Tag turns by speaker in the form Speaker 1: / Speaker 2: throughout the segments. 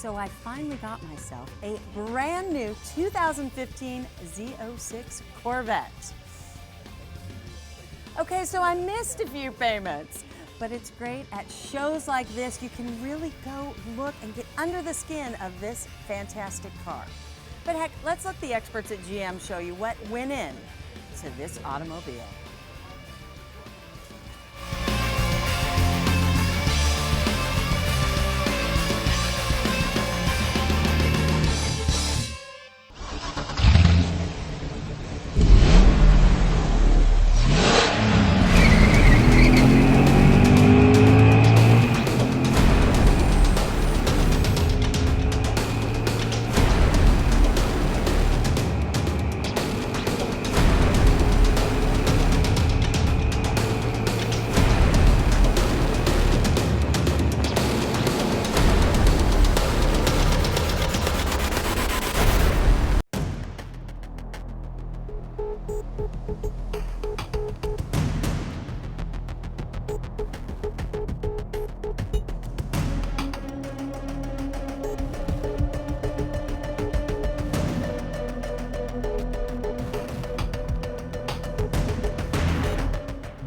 Speaker 1: So I finally got myself a brand new 2015 Z06 Corvette. Okay, so I missed a few payments, but it's great at shows like this. You can really go look and get under the skin of this fantastic car. But heck, let's let the experts at GM show you what went in to this automobile.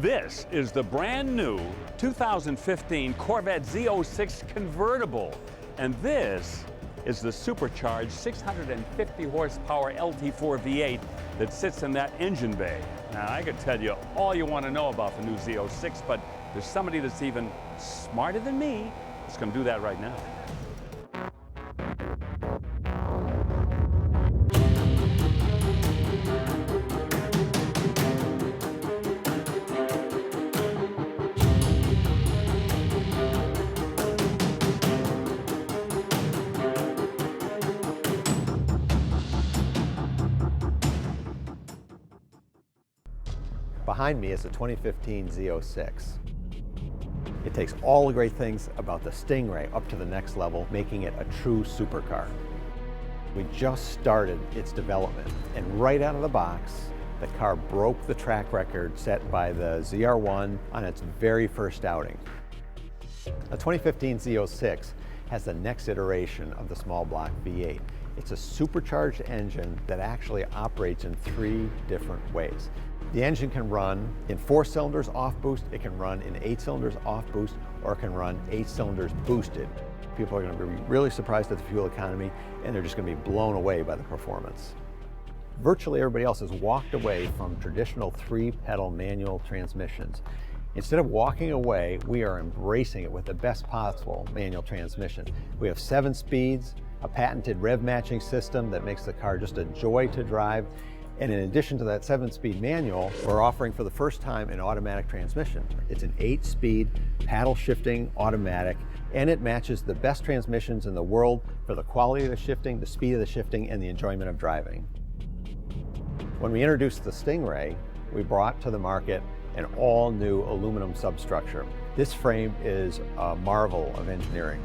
Speaker 2: This is the brand new 2015 Corvette Z06 convertible, and this is the supercharged 650 horsepower LT4 V8 that sits in that engine bay. Now, I could tell you all you want to know about the new Z06, but there's somebody that's even smarter than me that's going to do that right now.
Speaker 3: Behind me is a 2015 Z06. It takes all the great things about the Stingray up to the next level, making it a true supercar. We just started its development, and right out of the box, the car broke the track record set by the ZR1 on its very first outing. The 2015 Z06 has the next iteration of the small block V8. It's a supercharged engine that actually operates in 3 different ways. The engine can run in 4 cylinders off boost, it can run in 8 cylinders off boost, or it can run 8 cylinders boosted. People are going to be really surprised at the fuel economy, and they're just going to be blown away by the performance. Virtually everybody else has walked away from traditional 3-pedal manual transmissions. Instead of walking away, we are embracing it with the best possible manual transmission. We have 7 speeds, a patented rev matching system that makes the car just a joy to drive. And in addition to that 7-speed manual, we're offering for the first time an automatic transmission. It's an 8-speed paddle shifting automatic, and it matches the best transmissions in the world for the quality of the shifting, the speed of the shifting, and the enjoyment of driving. When we introduced the Stingray, we brought to the market an all-new aluminum substructure. This frame is a marvel of engineering.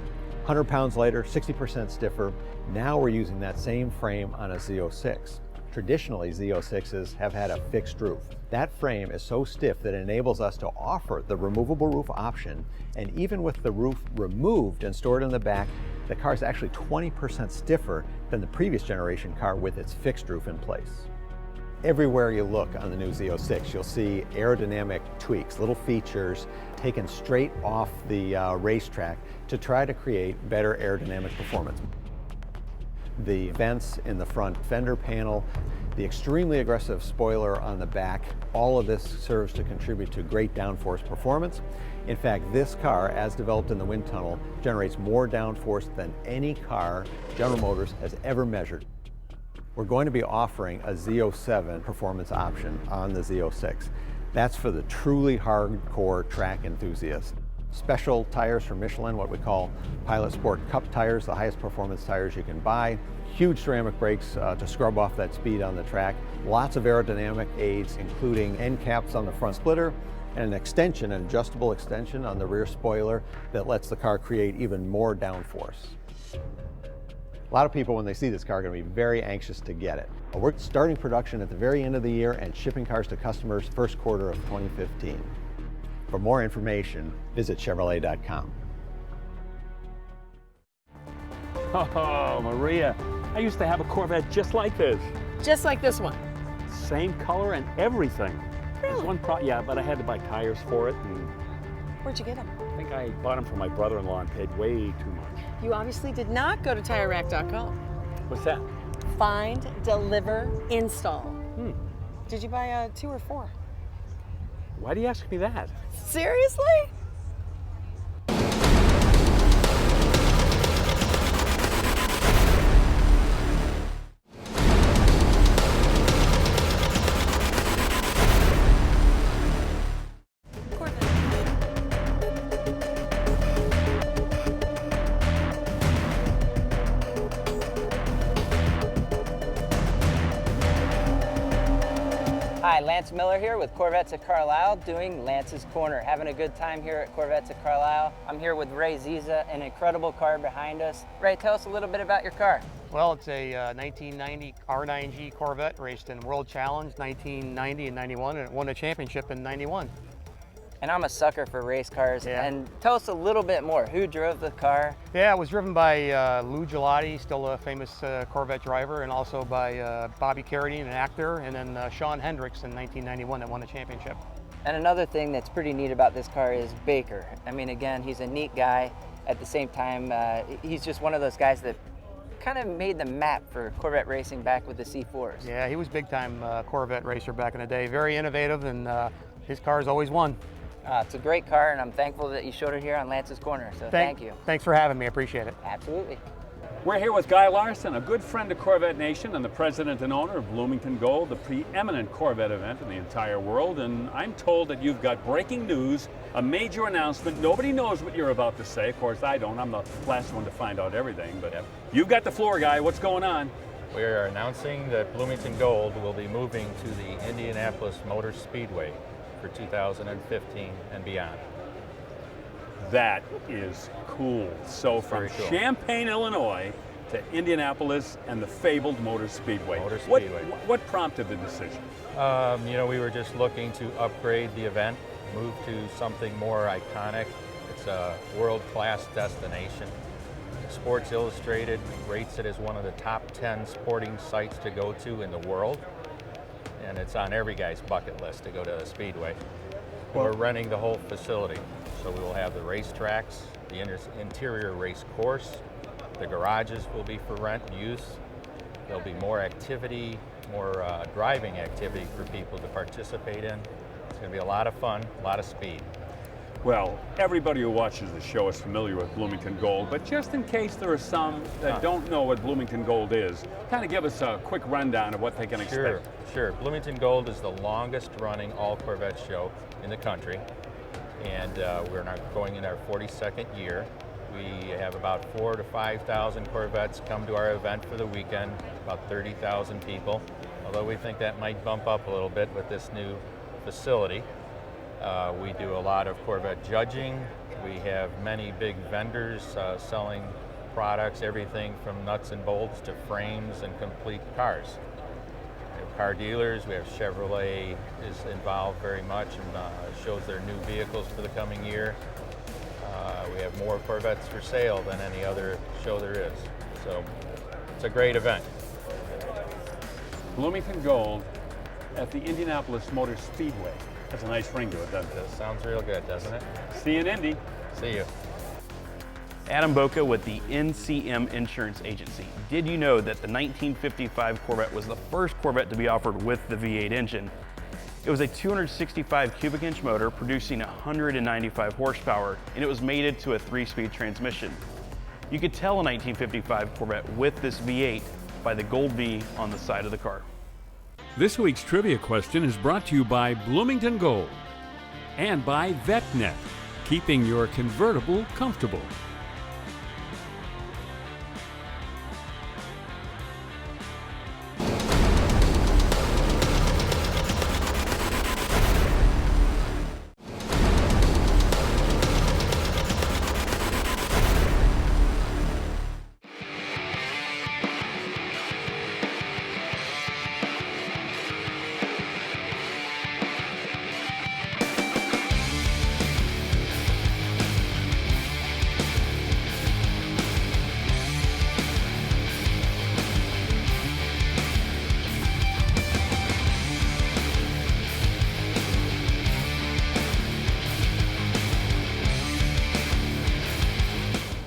Speaker 3: 100 pounds lighter, 60% stiffer. Now we're using that same frame on a Z06. Traditionally, Z06s have had a fixed roof. That frame is so stiff that it enables us to offer the removable roof option, and even with the roof removed and stored in the back, the car is actually 20% stiffer than the previous generation car with its fixed roof in place. Everywhere you look on the new Z06, you'll see aerodynamic tweaks, little features taken straight off the racetrack to try to create better aerodynamic performance. The vents in the front fender panel, the extremely aggressive spoiler on the back, all of this serves to contribute to great downforce performance. In fact, this car, as developed in the wind tunnel, generates more downforce than any car General Motors has ever measured. We're going to be offering a Z07 performance option on the Z06. That's for the truly hardcore track enthusiast. Special tires from Michelin, what we call Pilot Sport Cup tires, the highest performance tires you can buy. Huge ceramic brakes to scrub off that speed on the track. Lots of aerodynamic aids, including end caps on the front splitter and an extension, an adjustable extension on the rear spoiler that lets the car create even more downforce. A lot of people, when they see this car, are going to be very anxious to get it. We're starting production at the very end of the year and shipping cars to customers first quarter of 2015. For more information, visit Chevrolet.com.
Speaker 2: Oh, Maria, I used to have a Corvette just like this.
Speaker 1: Just like this one.
Speaker 2: Same color and everything. There's
Speaker 1: Really?
Speaker 2: yeah, but I had to buy tires for it, and
Speaker 1: Where'd you get them?
Speaker 2: I think I bought them for my brother-in-law and paid way too much.
Speaker 1: You obviously did not go to TireRack.com.
Speaker 2: What's that?
Speaker 1: Find, deliver, install. Did you buy 2 or 4?
Speaker 2: Why do you ask me that?
Speaker 1: Seriously?
Speaker 4: Hi, Lance Miller here with Corvettes at Carlisle, doing Lance's Corner. Having a good time here at Corvettes at Carlisle. I'm here with Ray Ziza, an incredible car behind us. Ray, tell us a little bit about your car.
Speaker 5: Well, it's a 1990 R9G Corvette, raced in World Challenge 1990 and 91, and it won a championship in 91.
Speaker 4: And I'm a sucker for race cars.
Speaker 5: Yeah.
Speaker 4: And tell us a little bit more. Who drove the car?
Speaker 5: Yeah, it was driven by Lou Gelati, still a famous Corvette driver, and also by Bobby Carradine, an actor, and then Sean Hendricks in 1991 that won the championship.
Speaker 4: And another thing that's pretty neat about this car is Baker. I mean, again, he's a neat guy. At the same time, he's just one of those guys that kind of made the map for Corvette racing back with the C4s.
Speaker 5: Yeah, he was big-time Corvette racer back in the day. Very innovative, and his car's always won.
Speaker 4: It's a great car, and I'm thankful that you showed it here on Lance's Corner, so thank you.
Speaker 5: Thanks for having me, I appreciate it.
Speaker 4: Absolutely.
Speaker 2: We're here with Guy Larson, a good friend of Corvette Nation and the president and owner of Bloomington Gold, the preeminent Corvette event in the entire world. And I'm told that you've got breaking news, a major announcement. Nobody knows what you're about to say. Of course, I don't. I'm the last one to find out everything. But you've got the floor, Guy. What's going on?
Speaker 6: We are announcing that Bloomington Gold will be moving to the Indianapolis Motor Speedway for 2015 and beyond.
Speaker 2: That is cool. So from
Speaker 6: Very cool.
Speaker 2: Champaign, Illinois to Indianapolis and the fabled Motor Speedway.
Speaker 6: Motor Speedway.
Speaker 2: What prompted the decision?
Speaker 6: You know, we were just looking to upgrade the event, move to something more iconic. It's a world-class destination. Sports Illustrated rates it as one of the top 10 sporting sites to go to in the world. And it's on every guy's bucket list to go to a speedway. We're renting the whole facility. So we will have the racetracks, the interior race course, the garages will be for rent and use. There'll be more activity, more driving activity for people to participate in. It's going to be a lot of fun, a lot of speed.
Speaker 2: Well, everybody who watches the show is familiar with Bloomington Gold, but just in case there are some that don't know what Bloomington Gold is, kind of give us a quick rundown of what they can expect.
Speaker 6: Sure. Bloomington Gold is the longest running all Corvette show in the country, and we're now going in our 42nd year. We have about 4,000 to 5,000 Corvettes come to our event for the weekend, about 30,000 people, although we think that might bump up a little bit with this new facility. We do a lot of Corvette judging. We have many big vendors selling products, everything from nuts and bolts to frames and complete cars. We have car dealers. We have Chevrolet is involved very much and shows their new vehicles for the coming year. We have more Corvettes for sale than any other show there is. So it's a great event.
Speaker 2: Bloomington Gold at the Indianapolis Motor Speedway. That's a nice ring to it, doesn't it?
Speaker 6: Sounds real good, doesn't it?
Speaker 2: See you in Indy.
Speaker 6: See you.
Speaker 7: Adam Boca with the NCM Insurance Agency. Did you know that the 1955 Corvette was the first Corvette to be offered with the V8 engine? It was a 265 cubic inch motor producing 195 horsepower, and it was mated to a 3-speed transmission. You could tell a 1955 Corvette with this V8 by the gold V on the side of the car.
Speaker 2: This week's trivia question is brought to you by Bloomington Gold and by VetNet, keeping your convertible comfortable.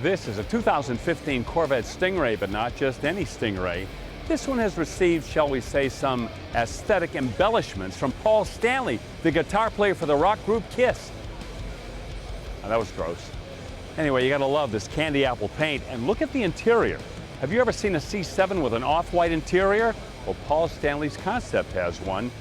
Speaker 2: This is a 2015 Corvette Stingray, but not just any Stingray. This one has received, shall we say, some aesthetic embellishments from Paul Stanley, the guitar player for the rock group Kiss. Now, that was gross. Anyway, you gotta love this candy apple paint, and look at the interior. Have you ever seen a C7 with an off-white interior? Well, Paul Stanley's concept has one.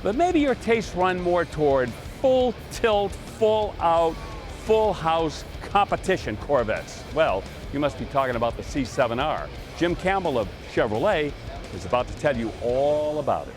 Speaker 2: But maybe your tastes run more toward full tilt, full out, full house competition Corvettes. Well, you must be talking about the C7R. Jim Campbell of Chevrolet is about to tell you all about it.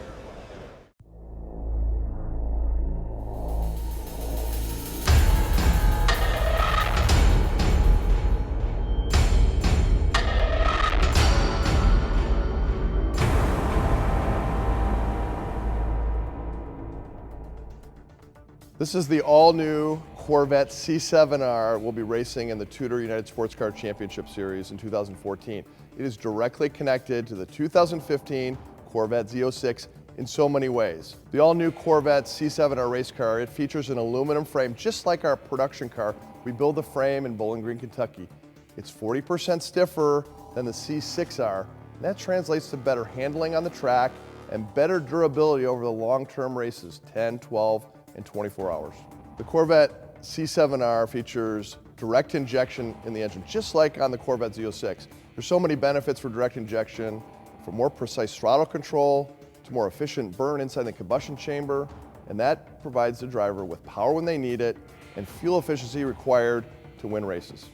Speaker 8: This is the all-new Corvette C7R. We'll be racing in the Tudor United Sports Car Championship Series in 2014. It is directly connected to the 2015 Corvette Z06 in so many ways. The all-new Corvette C7R race car, it features an aluminum frame just like our production car. We build the frame in Bowling Green, Kentucky. It's 40% stiffer than the C6R. And that translates to better handling on the track and better durability over the long-term races, 10, 12, and 24 hours. The Corvette C7R features direct injection in the engine, just like on the Corvette Z06. There's so many benefits for direct injection, from more precise throttle control to more efficient burn inside the combustion chamber, and that provides the driver with power when they need it and fuel efficiency required to win races.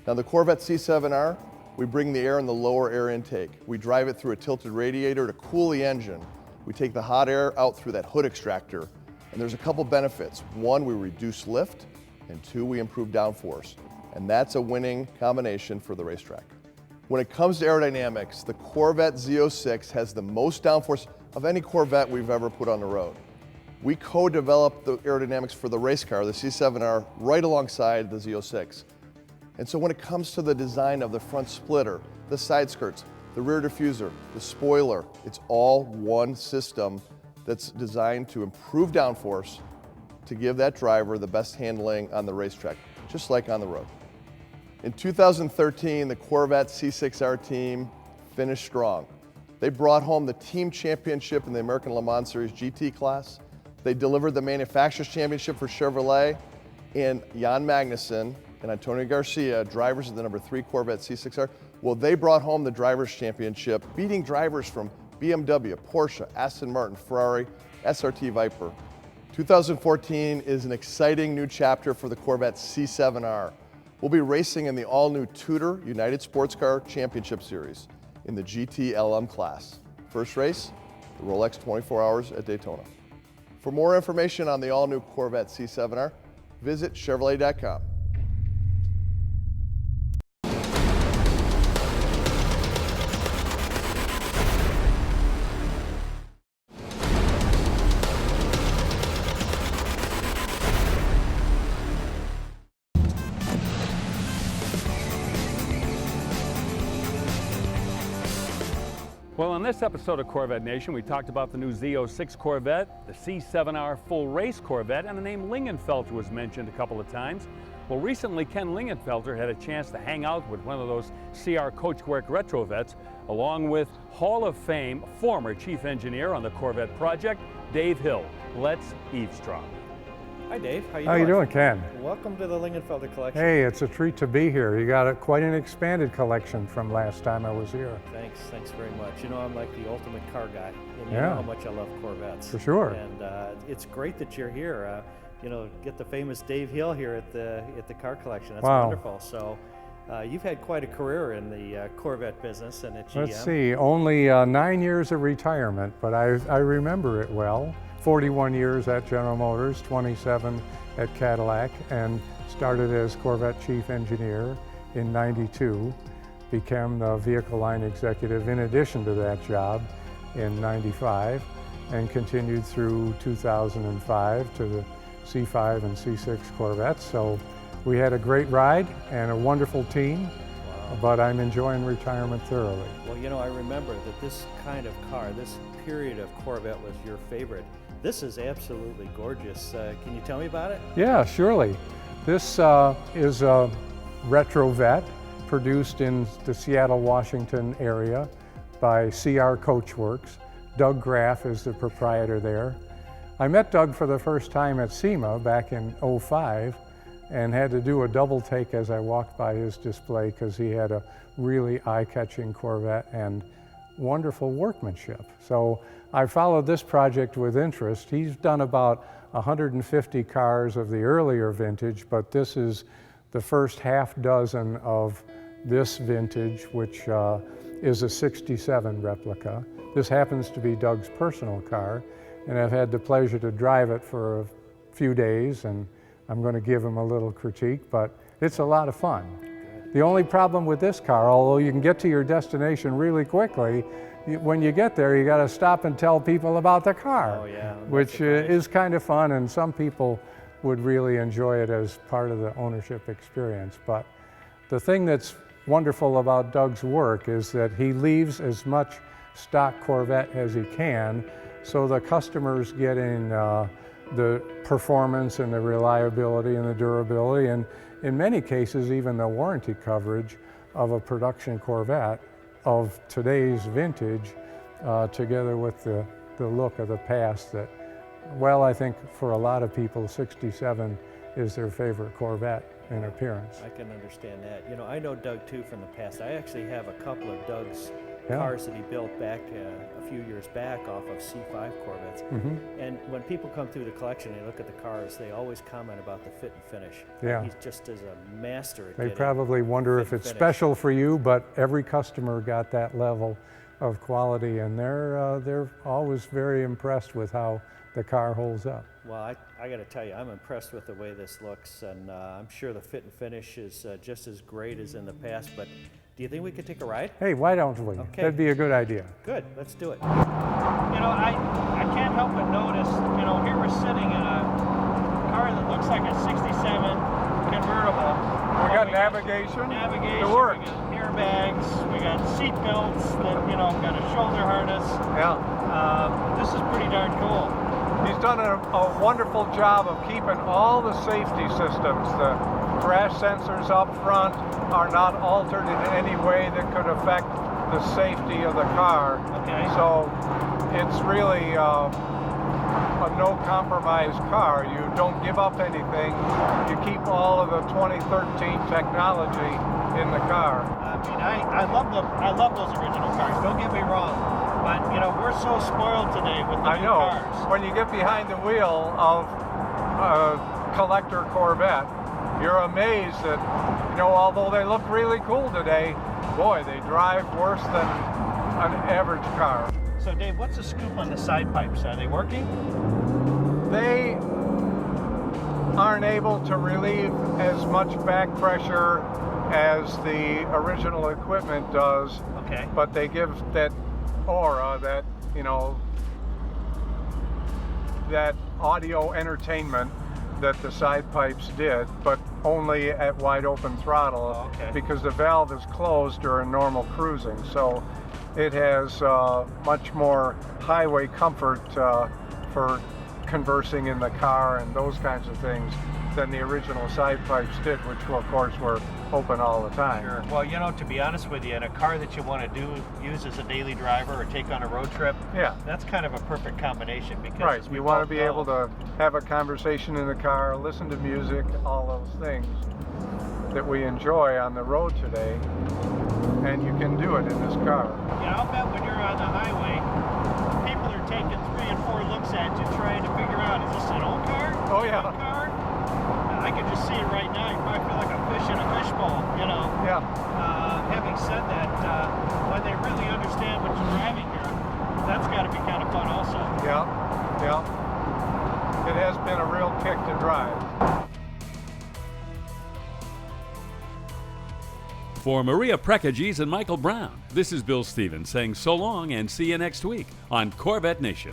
Speaker 8: Now the Corvette C7R, we bring the air in the lower air intake. We drive it through a tilted radiator to cool the engine. We take the hot air out through that hood extractor. And there's a couple benefits. One, we reduce lift, and two, we improve downforce. And that's a winning combination for the racetrack. When it comes to aerodynamics, the Corvette Z06 has the most downforce of any Corvette we've ever put on the road. We co-developed the aerodynamics for the race car, the C7R, right alongside the Z06. And so when it comes to the design of the front splitter, the side skirts, the rear diffuser, the spoiler, it's all one system that's designed to improve downforce to give that driver the best handling on the racetrack, just like on the road. In 2013, the Corvette C6R team finished strong. They brought home the team championship in the American Le Mans Series GT class. They delivered the manufacturers championship for Chevrolet, and Jan Magnussen and Antonio Garcia, drivers of the number 3 Corvette C6R, well, they brought home the drivers championship, beating drivers from BMW, Porsche, Aston Martin, Ferrari, SRT Viper. 2014 is an exciting new chapter for the Corvette C7R. We'll be racing in the all-new Tudor United Sports Car Championship Series in the GT LM class. First race, the Rolex 24 Hours at Daytona. For more information on the all-new Corvette C7R, visit Chevrolet.com.
Speaker 2: Well, in this episode of Corvette Nation, we talked about the new Z06 Corvette, the C7R full race Corvette, and the name Lingenfelter was mentioned a couple of times. Well, recently Ken Lingenfelter had a chance to hang out with one of those CR Coachwork Retrovets, along with Hall of Fame former chief engineer on the Corvette project, Dave Hill. Let's eavesdrop.
Speaker 9: Hi Dave, how you
Speaker 10: How
Speaker 9: doing?
Speaker 10: you doing, Ken?
Speaker 9: Welcome to the Lingenfelder collection.
Speaker 10: Hey, it's a treat to be here. You got quite an expanded collection from last time I was here.
Speaker 9: Thanks very much. You know, I'm like the ultimate car guy, and you
Speaker 10: Yeah.
Speaker 9: know how much I love Corvettes.
Speaker 10: For sure.
Speaker 9: And it's great that you're here. You know, get the famous Dave Hill here at the car collection. That's
Speaker 10: Wow.
Speaker 9: wonderful. So, you've had quite a career in the Corvette business and at GM.
Speaker 10: Let's see, only 9 years of retirement, but I remember it well. 41 years at General Motors, 27 at Cadillac, and started as Corvette Chief Engineer in '92, became the vehicle line executive in addition to that job in '95, and continued through 2005 to the C5 and C6 Corvettes. So we had a great ride and a wonderful team, but I'm enjoying retirement thoroughly.
Speaker 9: Well, you know, I remember that this kind of car, this period of Corvette was your favorite. This is absolutely gorgeous. Can you tell me about it?
Speaker 10: Yeah, surely. This is a Retrovette produced in the Seattle, Washington area by CR Coachworks. Doug Graff is the proprietor there. I met Doug for the first time at SEMA back in '05 and had to do a double take as I walked by his display because he had a really eye-catching Corvette and wonderful workmanship. So I followed this project with interest. He's done about 150 cars of the earlier vintage, but this is the first half dozen of this vintage, which is a '67 replica. This happens to be Doug's personal car, and I've had the pleasure to drive it for a few days, and I'm going to give him a little critique, but it's a lot of fun. The only problem with this car, although you can get to your destination really quickly, when you get there, you got to stop and tell people about the car, which is kind of fun, and some people would really enjoy it as part of the ownership experience. But the thing that's wonderful about Doug's work is that he leaves as much stock Corvette as he can, so the customer's getting the performance and the reliability and the durability, and in many cases even the warranty coverage of a production Corvette of today's vintage, together with the look of the past that, well, I think for a lot of people, '67 is their favorite Corvette in appearance.
Speaker 9: I can understand that. You know, I know Doug too from the past. I actually have a couple of Doug's cars that he built back a few years back off of C5 Corvettes. And when people come through the collection and look at the cars, they always comment about the fit and finish.
Speaker 10: Yeah.
Speaker 9: He's just as a master at
Speaker 10: They
Speaker 9: getting
Speaker 10: probably wonder
Speaker 9: fit
Speaker 10: if
Speaker 9: and
Speaker 10: it's
Speaker 9: finish.
Speaker 10: special for you, but every customer got that level of quality, and they're always very impressed with how the car holds up.
Speaker 9: Well, I got to tell you, I'm impressed with the way this looks, and I'm sure the fit and finish is just as great as in the past, but do you think we could take a ride?
Speaker 10: Hey, why don't we?
Speaker 9: Okay.
Speaker 10: That'd be a good idea.
Speaker 9: Good, let's do it.
Speaker 11: You know, I can't help but notice, you know, here we're sitting in a car that looks like a '67 convertible.
Speaker 10: We got navigation.
Speaker 11: Navigation,
Speaker 10: to work.
Speaker 11: we got airbags, we got seat belts that, you know, got a shoulder harness.
Speaker 10: Yeah.
Speaker 11: This is pretty darn cool.
Speaker 10: He's done a wonderful job of keeping all the safety systems. The crash sensors up front are not altered in any way that could affect the safety of the car.
Speaker 11: Okay.
Speaker 10: So it's really a no compromise car. You don't give up anything. You keep all of the 2013 technology in the car.
Speaker 11: I mean, I love those original cars. Don't get me wrong, but you know, we're so spoiled today with the new cars.
Speaker 10: When you get behind the wheel of a collector Corvette, you're amazed that, you know, although they look really cool today, boy, they drive worse than an average car.
Speaker 11: So Dave, what's the scoop on the side pipes? Are they working?
Speaker 10: They aren't able to relieve as much back pressure as the original equipment does.
Speaker 11: Okay.
Speaker 10: But they give that aura, that, you know, that audio entertainment that the side pipes did, but only at wide open throttle, because the valve is closed during normal cruising. So it has much more highway comfort for conversing in the car and those kinds of things. than the original side pipes did, which of course were open all the time.
Speaker 11: Sure. Well, you know, to be honest with you, in a car that you want to use as a daily driver or take on a road trip,
Speaker 10: Yeah.
Speaker 11: that's kind of a perfect combination because
Speaker 10: Right,
Speaker 11: as we
Speaker 10: you want to
Speaker 11: both
Speaker 10: be
Speaker 11: know-
Speaker 10: able to have a conversation in the car, listen to music, all those things that we enjoy on the road today, and you can do it in this car.
Speaker 11: Yeah, I'll bet when you're on the highway, people are taking 3 and 4 looks at you trying to figure out, is this an old car?
Speaker 10: Oh, yeah.
Speaker 11: New car? I can just see it right now. You probably feel like a fish in a fishbowl, you know.
Speaker 10: Yeah.
Speaker 11: Having said that, when they really understand what you're driving here, that's got to be kind of fun also.
Speaker 10: Yeah, yeah. It has been a real kick to drive.
Speaker 2: For Maria Prekeges and Michael Brown, this is Bill Stevens saying so long and see you next week on Corvette Nation.